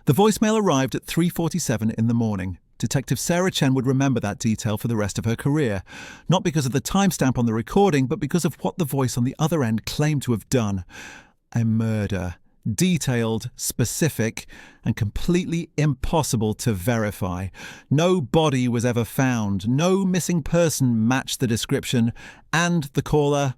The voicemail arrived at 3:47 in the morning. Detective Sarah Chen would remember that detail for the rest of her career, not because of the timestamp on the recording, but because of what the voice on the other end claimed to have done. A murder. Detailed, specific, and completely impossible to verify. No body was ever found, no missing person matched the description, and the caller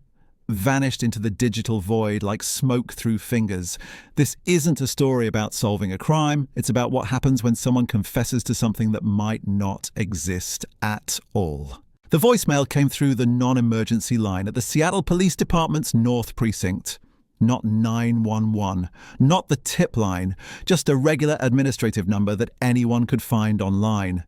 vanished into the digital void like smoke through fingers. This isn't a story about solving a crime, it's about what happens when someone confesses to something that might not exist at all. The voicemail came through the non-emergency line at the Seattle Police Department's North Precinct. Not 911, not the tip line, just a regular administrative number that anyone could find online.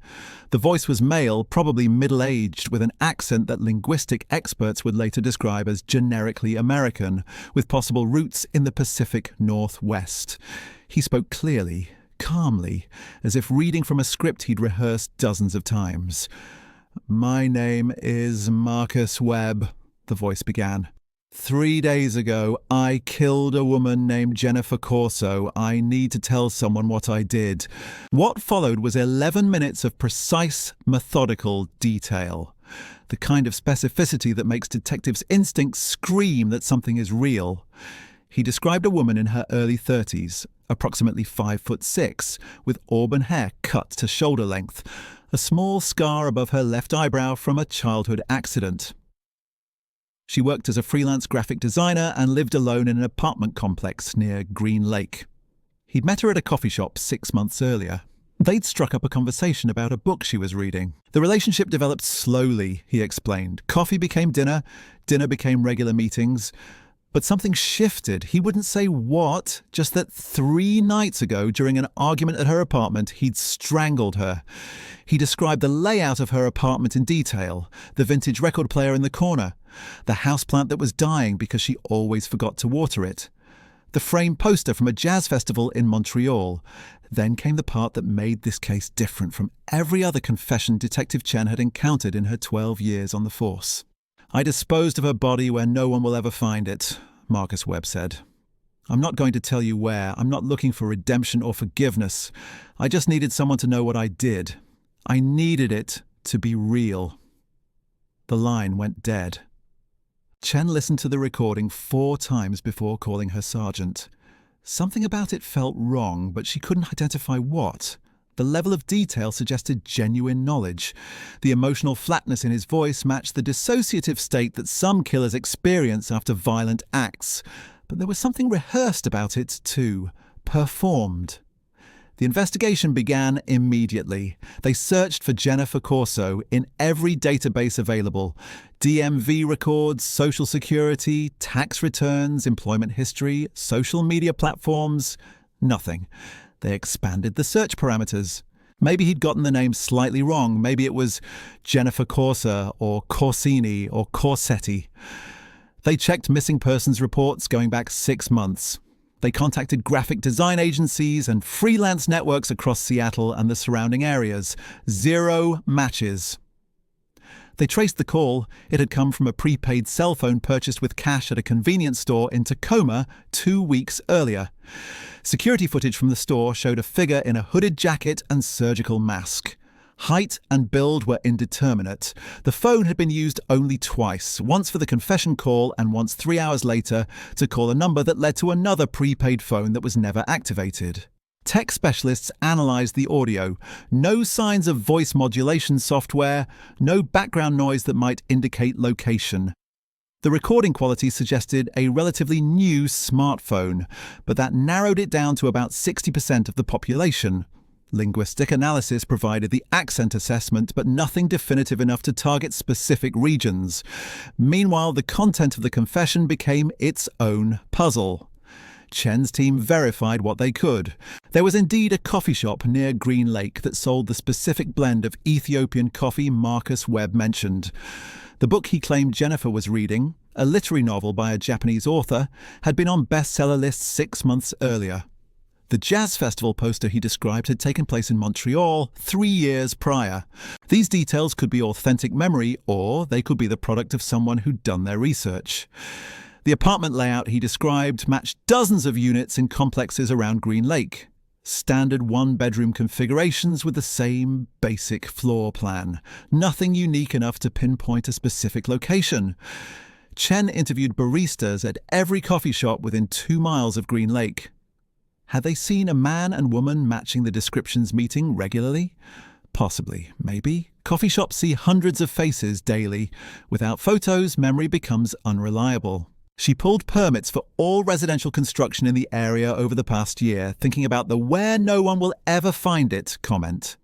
The voice was male, probably middle-aged, with an accent that linguistic experts would later describe as generically American, with possible roots in the Pacific Northwest. He spoke clearly, calmly, as if reading from a script he'd rehearsed dozens of times. "My name is Marcus Webb," the voice began. "3 days ago, I killed a woman named Jennifer Corso. I need to tell someone what I did." What followed was 11 minutes of precise, methodical detail. The kind of specificity that makes detectives' instincts scream that something is real. He described a woman in her early 30s, approximately 5'6", with auburn hair cut to shoulder length, a small scar above her left eyebrow from a childhood accident. She worked as a freelance graphic designer and lived alone in an apartment complex near Green Lake. He'd met her at a coffee shop 6 months earlier. They'd struck up a conversation about a book she was reading. The relationship developed slowly, he explained. Coffee became dinner, dinner became regular meetings. But something shifted. He wouldn't say what, just that 3 nights ago, during an argument at her apartment, he'd strangled her. He described the layout of her apartment in detail, the vintage record player in the corner, the houseplant that was dying because she always forgot to water it, the framed poster from a jazz festival in Montreal. Then came the part that made this case different from every other confession Detective Chen had encountered in her 12 years on the force. "I disposed of her body where no one will ever find it," Marcus Webb said. "I'm not going to tell you where. I'm not looking for redemption or forgiveness. I just needed someone to know what I did. I needed it to be real." The line went dead. Chen listened to the recording 4 times before calling her sergeant. Something about it felt wrong, but she couldn't identify what. The level of detail suggested genuine knowledge. The emotional flatness in his voice matched the dissociative state that some killers experience after violent acts. But there was something rehearsed about it too, performed. The investigation began immediately. They searched for Jennifer Corso in every database available. DMV records, Social Security, tax returns, employment history, social media platforms. Nothing. They expanded the search parameters. Maybe he'd gotten the name slightly wrong. Maybe it was Jennifer Corsa or Corsini or Corsetti. They checked missing persons reports going back 6 months. They contacted graphic design agencies and freelance networks across Seattle and the surrounding areas. 0 matches. They traced the call. It had come from a prepaid cell phone purchased with cash at a convenience store in Tacoma 2 weeks earlier. Security footage from the store showed a figure in a hooded jacket and surgical mask. Height and build were indeterminate. The phone had been used only twice, once for the confession call and once 3 hours later to call a number that led to another prepaid phone that was never activated. Tech specialists analysed the audio. No signs of voice modulation software, no background noise that might indicate location. The recording quality suggested a relatively new smartphone, but that narrowed it down to about 60% of the population. Linguistic analysis provided the accent assessment, but nothing definitive enough to target specific regions. Meanwhile, the content of the confession became its own puzzle. Chen's team verified what they could. There was indeed a coffee shop near Green Lake that sold the specific blend of Ethiopian coffee Marcus Webb mentioned. The book he claimed Jennifer was reading, a literary novel by a Japanese author, had been on bestseller lists 6 months earlier. The jazz festival poster he described had taken place in Montreal 3 years prior. These details could be authentic memory, or they could be the product of someone who'd done their research. The apartment layout he described matched dozens of units in complexes around Green Lake. Standard one-bedroom configurations with the same basic floor plan. Nothing unique enough to pinpoint a specific location. Chen interviewed baristas at every coffee shop within 2 miles of Green Lake. Had they seen a man and woman matching the descriptions meeting regularly? Possibly, maybe. Coffee shops see hundreds of faces daily. Without photos, memory becomes unreliable. She pulled permits for all residential construction in the area over the past year, thinking about the "where no one will ever find it" comment.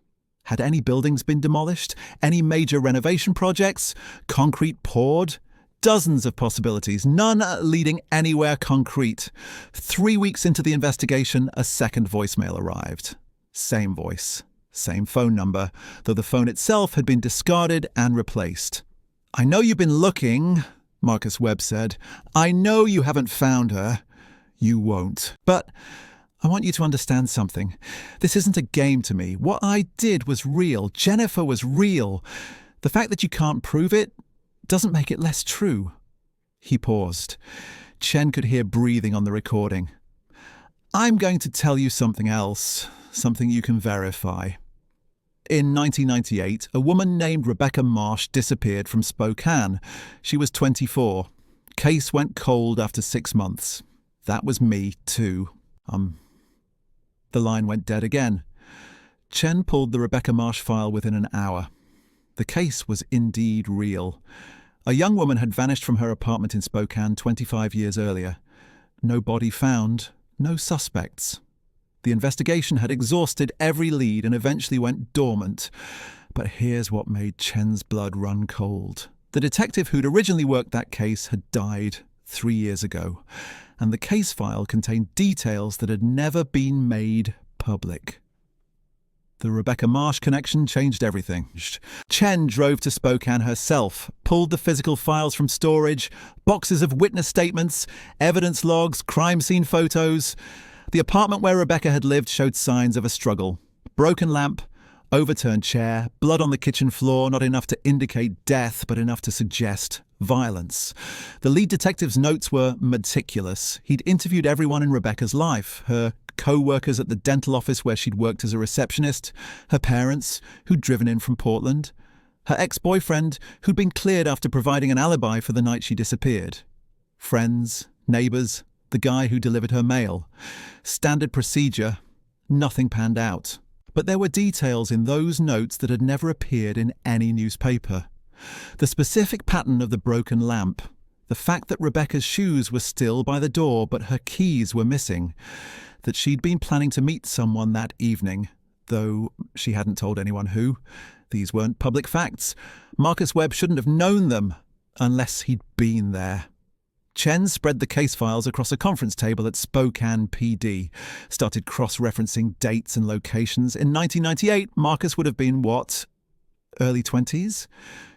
Had any buildings been demolished? Any major renovation projects? Concrete poured? Dozens of possibilities, none leading anywhere concrete. 3 weeks into the investigation, a second voicemail arrived. Same voice, same phone number, though the phone itself had been discarded and replaced. "I know you've been looking," Marcus Webb said. "I know you haven't found her. You won't. But I want you to understand something. This isn't a game to me. What I did was real. Jennifer was real. The fact that you can't prove it doesn't make it less true." He paused. Chen could hear breathing on the recording. "I'm going to tell you something else, something you can verify. In 1998, a woman named Rebecca Marsh disappeared from Spokane. She was 24. Case went cold after 6 months. That was me, too. The line went dead again. Chen pulled the Rebecca Marsh file within an hour. The case was indeed real. A young woman had vanished from her apartment in Spokane 25 years earlier. No body found, no suspects. The investigation had exhausted every lead and eventually went dormant. But here's what made Chen's blood run cold. The detective who'd originally worked that case had died 3 years ago, and the case file contained details that had never been made public. The Rebecca Marsh connection changed everything. Chen drove to Spokane herself, pulled the physical files from storage, boxes of witness statements, evidence logs, crime scene photos. The apartment where Rebecca had lived showed signs of a struggle. Broken lamp, overturned chair, blood on the kitchen floor, not enough to indicate death, but enough to suggest violence. The lead detective's notes were meticulous. He'd interviewed everyone in Rebecca's life, her co-workers at the dental office where she'd worked as a receptionist, her parents, who'd driven in from Portland, her ex-boyfriend, who'd been cleared after providing an alibi for the night she disappeared, friends, neighbours, the guy who delivered her mail. Standard procedure. Nothing panned out. But there were details in those notes that had never appeared in any newspaper. The specific pattern of the broken lamp. The fact that Rebecca's shoes were still by the door but her keys were missing. That she'd been planning to meet someone that evening, though she hadn't told anyone who. These weren't public facts. Marcus Webb shouldn't have known them unless he'd been there. Chen spread the case files across a conference table at Spokane PD, started cross-referencing dates and locations. In 1998, Marcus would have been, early 20s?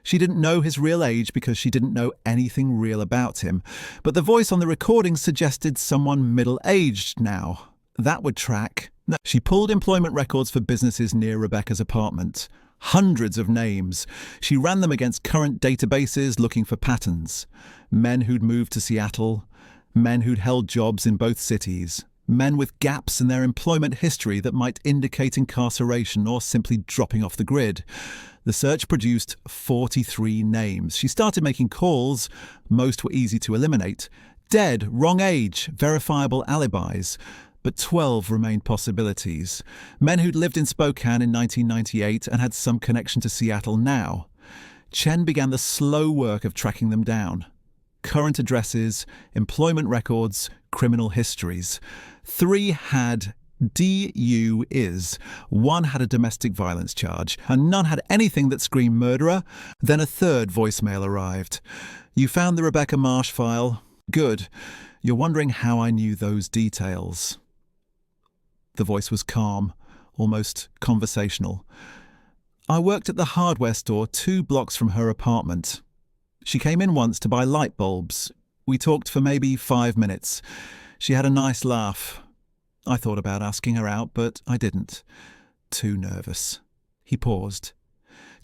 She didn't know his real age because she didn't know anything real about him. But the voice on the recording suggested someone middle-aged now. That would track. She pulled employment records for businesses near Rebecca's apartment. Hundreds of names. She ran them against current databases looking for patterns. Men who'd moved to Seattle, men who'd held jobs in both cities, men with gaps in their employment history that might indicate incarceration or simply dropping off the grid. The search produced 43 names. She started making calls. Most were easy to eliminate. Dead, wrong age, verifiable alibis. But 12 remained possibilities. Men who'd lived in Spokane in 1998 and had some connection to Seattle now. Chen began the slow work of tracking them down. Current addresses, employment records, criminal histories. 3 had DUIs. 1 had a domestic violence charge, and none had anything that screamed murderer. Then a third voicemail arrived. "You found the Rebecca Marsh file? Good. You're wondering how I knew those details." The voice was calm, almost conversational. "I worked at the hardware store 2 blocks from her apartment. She came in once to buy light bulbs. We talked for maybe 5 minutes. She had a nice laugh. I thought about asking her out, but I didn't. Too nervous." He paused.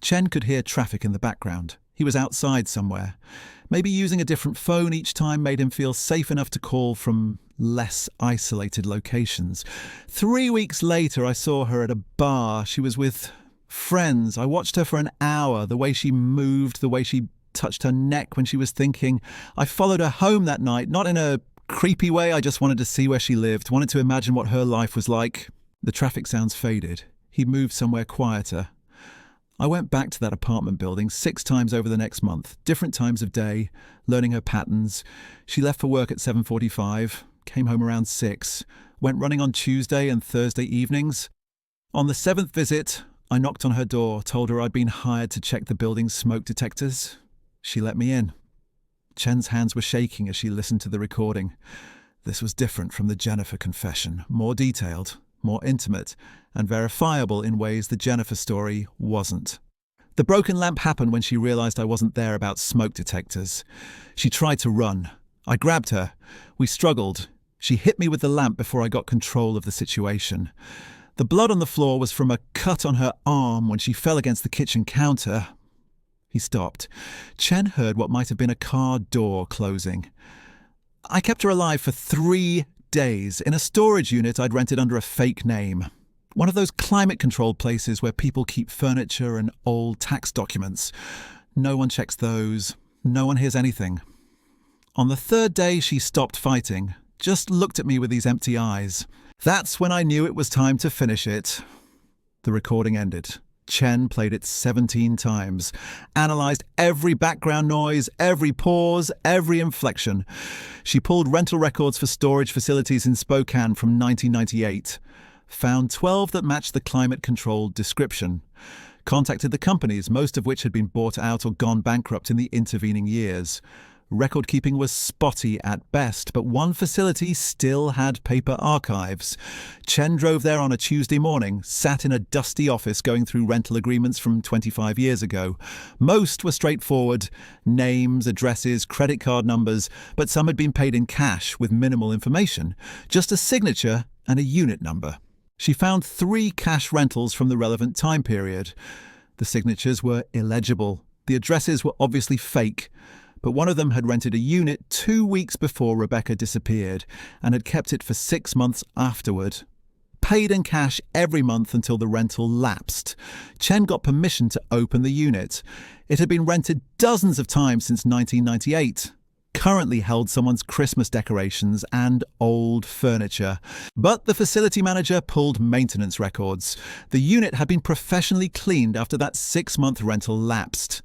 Chen could hear traffic in the background. He was outside somewhere. Maybe using a different phone each time made him feel safe enough to call from less isolated locations. 3 weeks later, I saw her at a bar. She was with friends. I watched her for an hour, the way she moved, the way she touched her neck when she was thinking. I followed her home that night, not in a creepy way. I just wanted to see where she lived, wanted to imagine what her life was like. The traffic sounds faded. He moved somewhere quieter. I went back to that apartment building 6 times over the next month, different times of day, learning her patterns. She left for work at 7:45, came home around 6, went running on Tuesday and Thursday evenings. On the 7th visit, I knocked on her door, told her I'd been hired to check the building's smoke detectors. She let me in. Chen's hands were shaking as she listened to the recording. This was different from the Jennifer confession, more detailed, more intimate, and verifiable in ways the Jennifer story wasn't. The broken lamp happened when she realized I wasn't there about smoke detectors. She tried to run. I grabbed her. We struggled. She hit me with the lamp before I got control of the situation. The blood on the floor was from a cut on her arm when she fell against the kitchen counter. He stopped. Chen heard what might have been a car door closing. I kept her alive for 3 days in a storage unit I'd rented under a fake name. One of those climate-controlled places where people keep furniture and old tax documents. No one checks those. No one hears anything. On the 3rd day, she stopped fighting, just looked at me with these empty eyes. That's when I knew it was time to finish it. The recording ended. Chen played it 17 times, analysed every background noise, every pause, every inflection. She pulled rental records for storage facilities in Spokane from 1998, found 12 that matched the climate-controlled description, contacted the companies, most of which had been bought out or gone bankrupt in the intervening years. Record-keeping was spotty at best, but one facility still had paper archives. Chen drove there on a Tuesday morning, sat in a dusty office going through rental agreements from 25 years ago. Most were straightforward, names, addresses, credit card numbers, but some had been paid in cash with minimal information, just a signature and a unit number. She found 3 cash rentals from the relevant time period. The signatures were illegible. The addresses were obviously fake. But one of them had rented a unit 2 weeks before Rebecca disappeared and had kept it for 6 months afterward. Paid in cash every month until the rental lapsed. Chen got permission to open the unit. It had been rented dozens of times since 1998. Currently held someone's Christmas decorations and old furniture. But the facility manager pulled maintenance records. The unit had been professionally cleaned after that 6-month rental lapsed.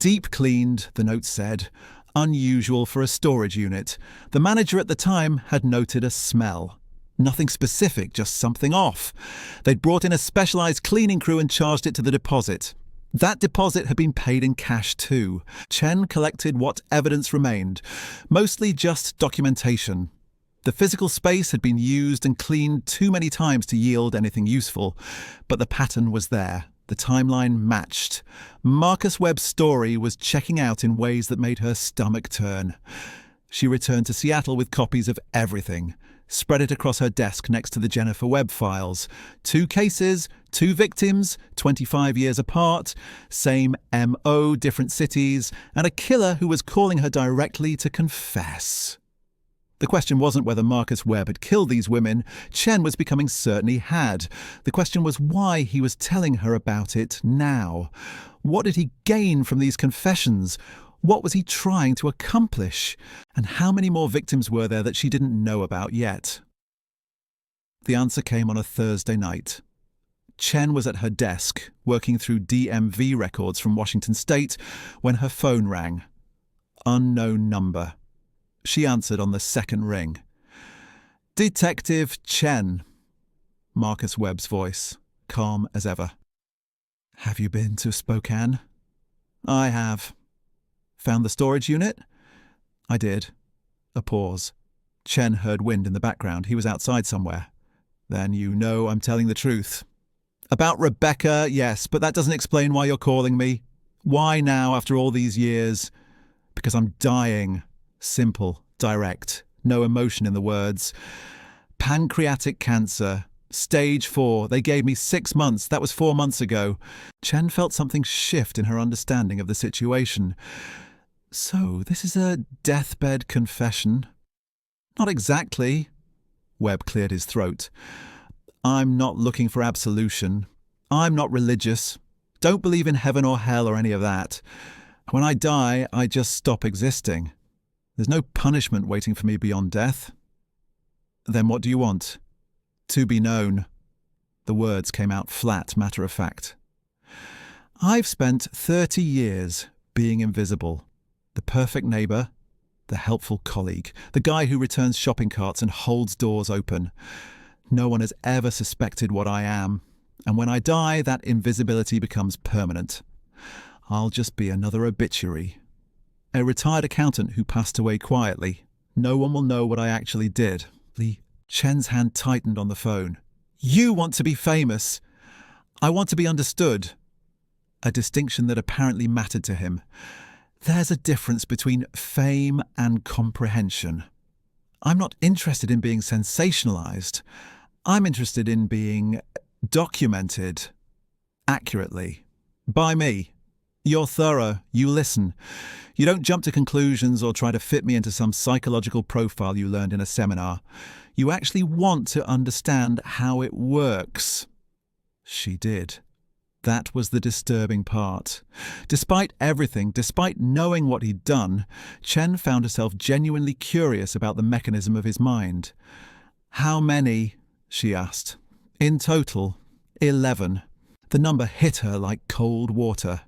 Deep cleaned, the note said. Unusual for a storage unit. The manager at the time had noted a smell. Nothing specific, just something off. They'd brought in a specialised cleaning crew and charged it to the deposit. That deposit had been paid in cash too. Chen collected what evidence remained, mostly just documentation. The physical space had been used and cleaned too many times to yield anything useful, but the pattern was there. The timeline matched. Marcus Webb's story was checking out in ways that made her stomach turn. She returned to Seattle with copies of everything, spread it across her desk next to the Jennifer Webb files. 2 cases, 2 victims, 25 years apart, same M.O., different cities, and a killer who was calling her directly to confess. The question wasn't whether Marcus Webb had killed these women. Chen was becoming certain he had. The question was why he was telling her about it now. What did he gain from these confessions? What was he trying to accomplish? And how many more victims were there that she didn't know about yet? The answer came on a Thursday night. Chen was at her desk, working through DMV records from Washington State, when her phone rang. Unknown number. She answered on the 2nd ring. Detective Chen. Marcus Webb's voice, calm as ever. Have you been to Spokane? I have. Found the storage unit? I did. A pause. Chen heard wind in the background. He was outside somewhere. Then you know I'm telling the truth. About Rebecca, yes, but that doesn't explain why you're calling me. Why now, after all these years? Because I'm dying. Simple, direct, no emotion in the words. Pancreatic cancer, Stage 4. They gave me 6 months. That was 4 months ago. Chen felt something shift in her understanding of the situation. So, this is a deathbed confession? Not exactly. Webb cleared his throat. I'm not looking for absolution. I'm not religious. Don't believe in heaven or hell or any of that. When I die, I just stop existing. There's no punishment waiting for me beyond death. Then what do you want? To be known. The words came out flat, matter of fact. I've spent 30 years being invisible. The perfect neighbour, the helpful colleague, the guy who returns shopping carts and holds doors open. No one has ever suspected what I am, and when I die, that invisibility becomes permanent. I'll just be another obituary. A retired accountant who passed away quietly. No one will know what I actually did. Chen's hand tightened on the phone. You want to be famous. I want to be understood. A distinction that apparently mattered to him. There's a difference between fame and comprehension. I'm not interested in being sensationalized. I'm interested in being documented accurately. By me. You're thorough. You listen. You don't jump to conclusions or try to fit me into some psychological profile you learned in a seminar. You actually want to understand how it works. She did. That was the disturbing part. Despite everything, despite knowing what he'd done, Chen found herself genuinely curious about the mechanism of his mind. How many? She asked. In total, 11. The number hit her like cold water.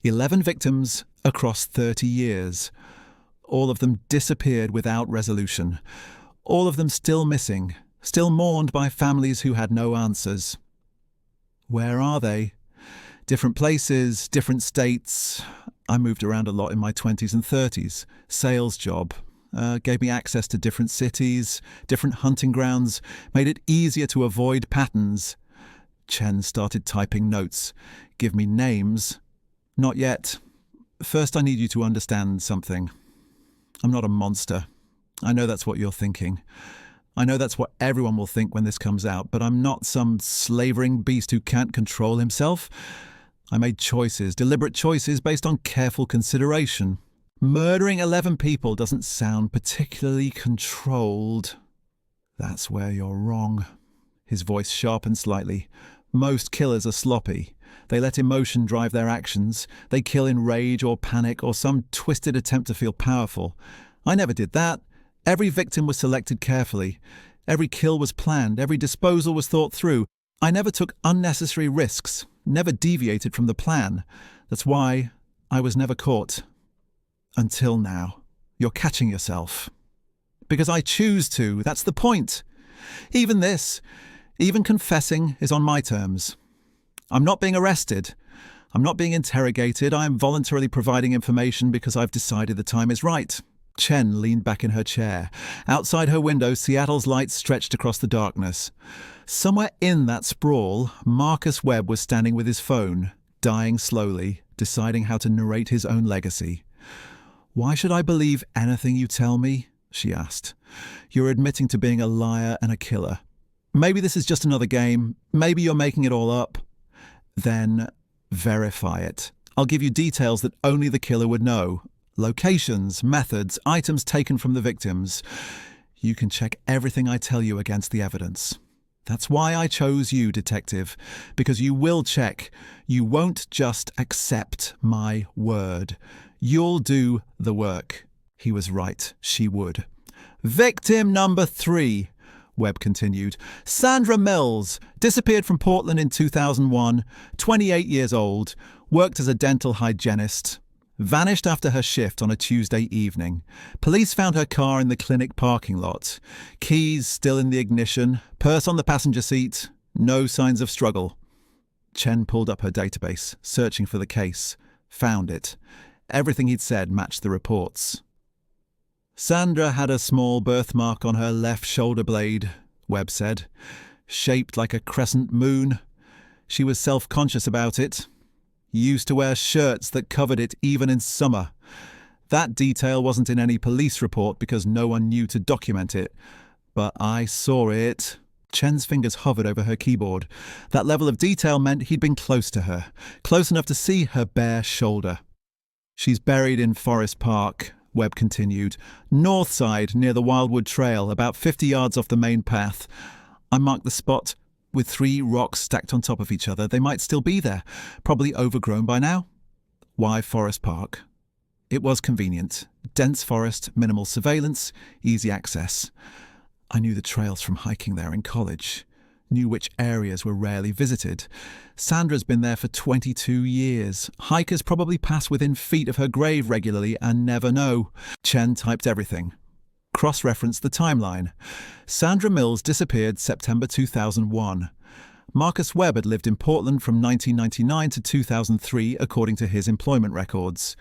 11 victims across 30 years. All of them disappeared without resolution. All of them still missing, still mourned by families who had no answers. Where are they? Different places, different states. I moved around a lot in my 20s and 30s. Sales job. Gave me access to different cities, different hunting grounds, made it easier to avoid patterns. Chen started typing notes. Give me names. Not yet. First, I need you to understand something. I'm not a monster. I know that's what you're thinking. I know that's what everyone will think when this comes out, but I'm not some slavering beast who can't control himself. I made choices, deliberate choices based on careful consideration. Murdering 11 people doesn't sound particularly controlled. That's where you're wrong. His voice sharpened slightly. Most killers are sloppy. They let emotion drive their actions. They kill in rage or panic or some twisted attempt to feel powerful. I never did that. Every victim was selected carefully. Every kill was planned. Every disposal was thought through. I never took unnecessary risks, never deviated from the plan. That's why I was never caught. Until now. You're catching yourself. Because I choose to. That's the point. Even this, even confessing, is on my terms. I'm not being arrested. I'm not being interrogated. I am voluntarily providing information because I've decided the time is right. Chen leaned back in her chair. Outside her window, Seattle's lights stretched across the darkness. Somewhere in that sprawl, Marcus Webb was standing with his phone, dying slowly, deciding how to narrate his own legacy. Why should I believe anything you tell me? She asked. You're admitting to being a liar and a killer. Maybe this is just another game. Maybe you're making it all up. Then verify it. I'll give you details that only the killer would know. Locations, methods, items taken from the victims. You can check everything I tell you against the evidence. That's why I chose you, Detective, because you will check. You won't just accept my word. You'll do the work. He was right. She would. Victim number 3, Webb continued. Sandra Mills, disappeared from Portland in 2001, 28 years old, worked as a dental hygienist. Vanished after her shift on a Tuesday evening. Police found her car in the clinic parking lot. Keys still in the ignition, purse on the passenger seat, no signs of struggle. Chen pulled up her database, searching for the case. Found it. Everything he'd said matched the reports. Sandra had a small birthmark on her left shoulder blade, Webb said. Shaped like a crescent moon. She was self-conscious about it. Used to wear shirts that covered it even in summer. That detail wasn't in any police report because no one knew to document it. But I saw it. Chen's fingers hovered over her keyboard. That level of detail meant he'd been close to her, close enough to see her bare shoulder. She's buried in Forest Park, Webb continued. North side, near the Wildwood Trail, about 50 yards off the main path. I marked the spot with 3 rocks stacked on top of each other. They might still be there, probably overgrown by now. Why Forest Park? It was convenient. Dense forest, minimal surveillance, easy access. I knew the trails from hiking there in college. Knew which areas were rarely visited. Sandra's been there for 22 years. Hikers probably pass within feet of her grave regularly and never know. Chen typed everything. Cross-referenced the timeline. Sandra Mills disappeared September 2001. Marcus Webb had lived in Portland from 1999 to 2003, according to his employment records.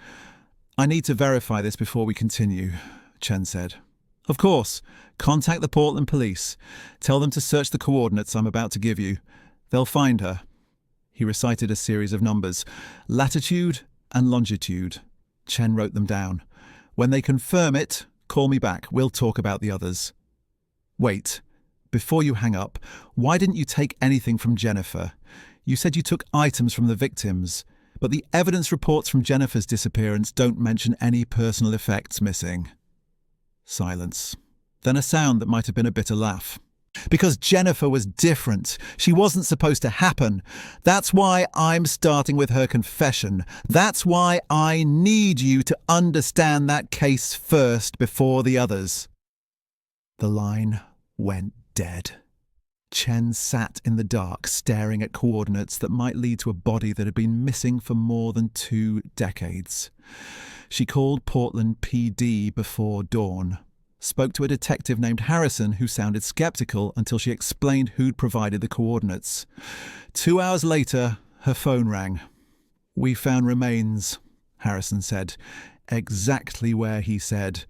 I need to verify this before we continue, Chen said. Of course. Contact the Portland police. Tell them to search the coordinates I'm about to give you. They'll find her. He recited a series of numbers. Latitude and longitude. Chen wrote them down. When they confirm it, call me back. We'll talk about the others. Wait. Before you hang up, why didn't you take anything from Jennifer? You said you took items from the victims, but the evidence reports from Jennifer's disappearance don't mention any personal effects missing. Silence. Then a sound that might have been a bitter laugh. Because Jennifer was different. She wasn't supposed to happen. That's why I'm starting with her confession. That's why I need you to understand that case first before the others. The line went dead. Chen sat in the dark, staring at coordinates that might lead to a body that had been missing for more than 2 decades. She called Portland PD before dawn. Spoke to a detective named Harrison who sounded skeptical until she explained who'd provided the coordinates. 2 hours later, her phone rang. We found remains, Harrison said. Exactly where he said.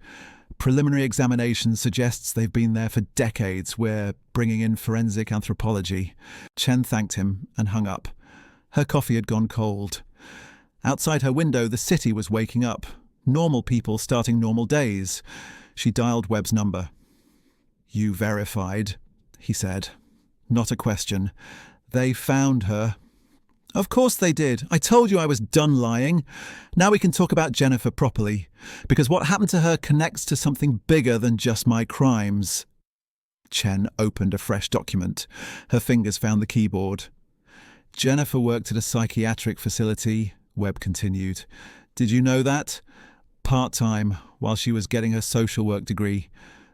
Preliminary examination suggests they've been there for decades. We're bringing in forensic anthropology. Chen thanked him and hung up. Her coffee had gone cold. Outside her window, the city was waking up. Normal people starting normal days. She dialed Webb's number. You verified, he said. Not a question. They found her. Of course they did. I told you I was done lying. Now we can talk about Jennifer properly, because what happened to her connects to something bigger than just my crimes. Chen opened a fresh document. Her fingers found the keyboard. Jennifer worked at a psychiatric facility, Webb continued. Did you know that? Part-time, while she was getting her social work degree.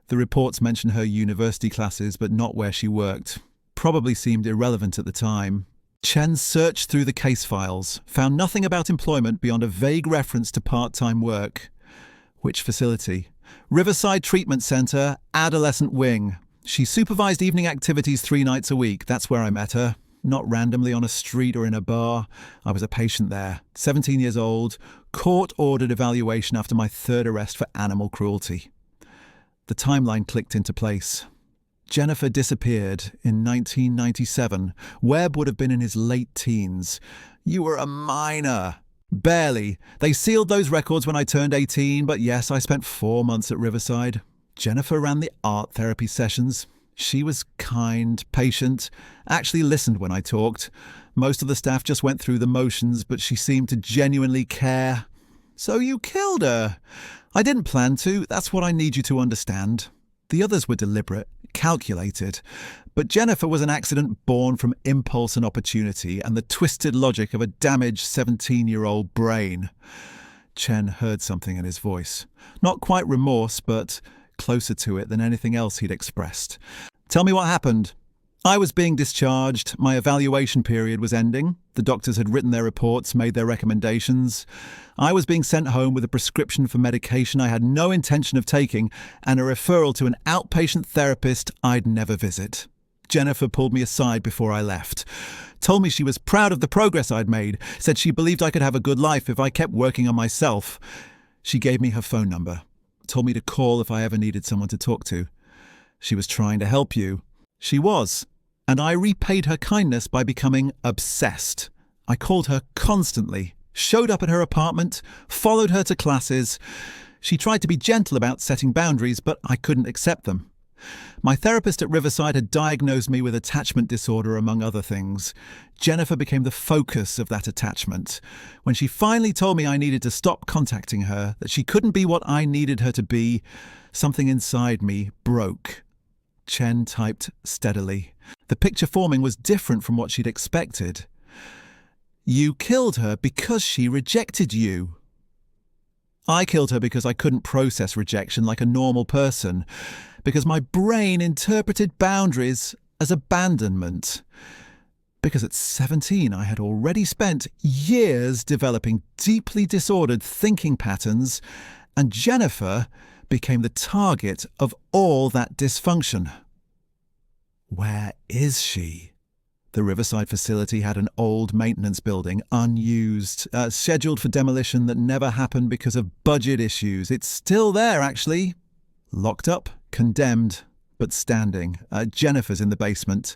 The reports mention her university classes, but not where she worked. Probably seemed irrelevant at the time. Chen searched through the case files, found nothing about employment beyond a vague reference to part-time work. Which facility? Riverside Treatment Center, Adolescent Wing. She supervised evening activities 3 nights a week. That's where I met her. Not randomly on a street or in a bar. I was a patient there, 17 years old, court-ordered evaluation after my 3rd arrest for animal cruelty. The timeline clicked into place. Jennifer disappeared in 1997. Webb would have been in his late teens. You were a minor. Barely. They sealed those records when I turned 18, but yes, I spent 4 months at Riverside. Jennifer ran the art therapy sessions. She was kind, patient, actually listened when I talked. Most of the staff just went through the motions, but she seemed to genuinely care. So you killed her. I didn't plan to. That's what I need you to understand. The others were deliberate, calculated. But Jennifer was an accident born from impulse and opportunity and the twisted logic of a damaged 17-year-old brain. Chen heard something in his voice. Not quite remorse, but closer to it than anything else he'd expressed. Tell me what happened. I was being discharged. My evaluation period was ending. The doctors had written their reports, made their recommendations. I was being sent home with a prescription for medication I had no intention of taking and a referral to an outpatient therapist I'd never visit. Jennifer pulled me aside before I left. Told me she was proud of the progress I'd made, said she believed I could have a good life if I kept working on myself. She gave me her phone number. Told me to call if I ever needed someone to talk to. She was trying to help you. She was. And I repaid her kindness by becoming obsessed. I called her constantly, showed up at her apartment, followed her to classes. She tried to be gentle about setting boundaries, but I couldn't accept them. My therapist at Riverside had diagnosed me with attachment disorder, among other things. Jennifer became the focus of that attachment. When she finally told me I needed to stop contacting her, that she couldn't be what I needed her to be, something inside me broke. Chen typed steadily. The picture forming was different from what she'd expected. You killed her because she rejected you. I killed her because I couldn't process rejection like a normal person, because my brain interpreted boundaries as abandonment. Because at 17 I had already spent years developing deeply disordered thinking patterns, and Jennifer became the target of all that dysfunction. Where is she? The Riverside facility had an old maintenance building, unused, scheduled for demolition that never happened because of budget issues. It's still there, actually. Locked up, condemned, but standing. Jennifer's in the basement.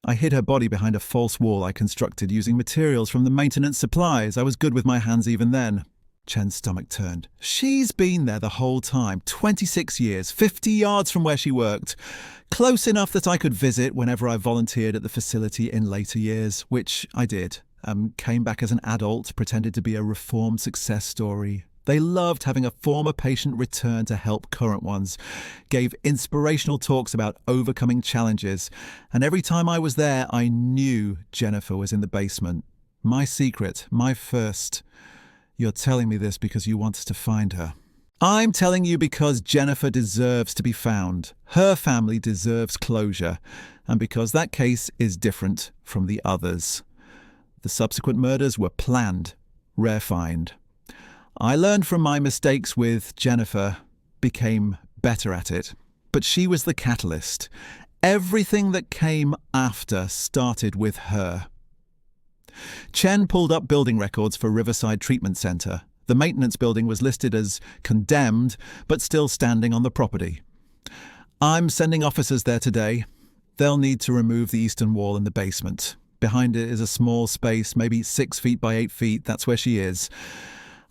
I hid her body behind a false wall I constructed using materials from the maintenance supplies. I was good with my hands even then. Chen's stomach turned. She's been there the whole time, 26 years, 50 yards from where she worked. Close enough that I could visit whenever I volunteered at the facility in later years, which I did. Came back as an adult, pretended to be a reformed success story. They loved having a former patient return to help current ones, gave inspirational talks about overcoming challenges, and every time I was there, I knew Jennifer was in the basement. My secret, my first. You're telling me this because you want us to find her. I'm telling you because Jennifer deserves to be found. Her family deserves closure, and because that case is different from the others. The subsequent murders were planned, rare find. I learned from my mistakes with Jennifer, became better at it, but she was the catalyst. Everything that came after started with her. Chen pulled up building records for Riverside Treatment Center. The maintenance building was listed as condemned, but still standing on the property. I'm sending officers there today. They'll need to remove the eastern wall in the basement. Behind it is a small space, maybe 6 feet by 8 feet. That's where she is.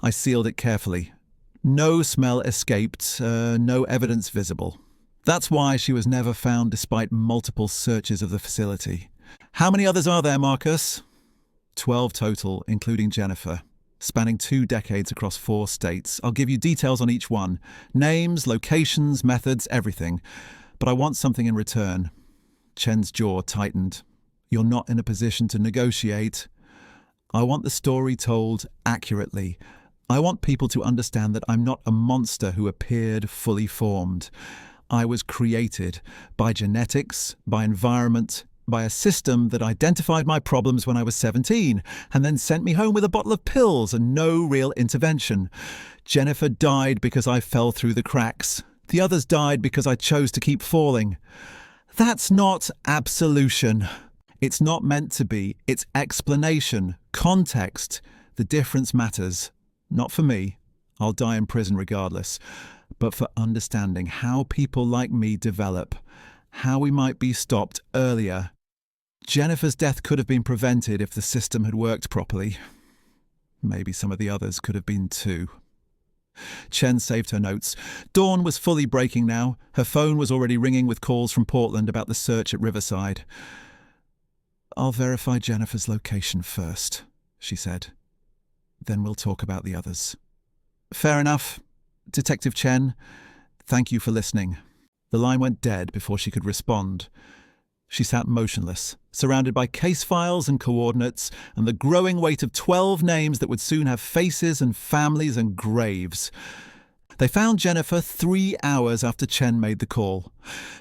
I sealed it carefully. No smell escaped, no evidence visible. That's why she was never found despite multiple searches of the facility. How many others are there, Marcus? 12 total, including Jennifer, spanning 2 decades across 4 states. I'll give you details on each one. Names, locations, methods, everything. But I want something in return. Chen's jaw tightened. You're not in a position to negotiate. I want the story told accurately. I want people to understand that I'm not a monster who appeared fully formed. I was created by genetics, by environment, by a system that identified my problems when I was 17 and then sent me home with a bottle of pills and no real intervention. Jennifer died because I fell through the cracks. The others died because I chose to keep falling. That's not absolution. It's not meant to be. It's explanation, context. The difference matters. Not for me. I'll die in prison regardless. But for understanding how people like me develop, how we might be stopped earlier. Jennifer's death could have been prevented if the system had worked properly. Maybe some of the others could have been too. Chen saved her notes. Dawn was fully breaking now. Her phone was already ringing with calls from Portland about the search at Riverside. I'll verify Jennifer's location first, she said. Then we'll talk about the others. Fair enough. Detective Chen, thank you for listening. The line went dead before she could respond. She sat motionless, surrounded by case files and coordinates, and the growing weight of 12 names that would soon have faces and families and graves. They found Jennifer 3 hours after Chen made the call,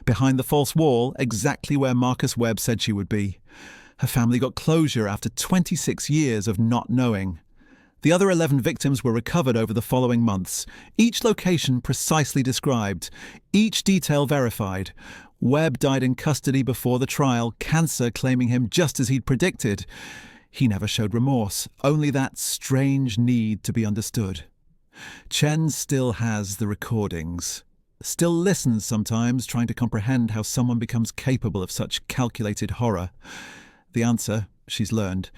behind the false wall, exactly where Marcus Webb said she would be. Her family got closure after 26 years of not knowing. The other 11 victims were recovered over the following months, each location precisely described, each detail verified. Webb died in custody before the trial, cancer claiming him just as he'd predicted. He never showed remorse, only that strange need to be understood. Chen still has the recordings, still listens sometimes, trying to comprehend how someone becomes capable of such calculated horror. The answer, she's learned,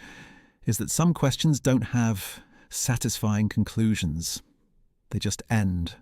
is that some questions don't have satisfying conclusions. They just end.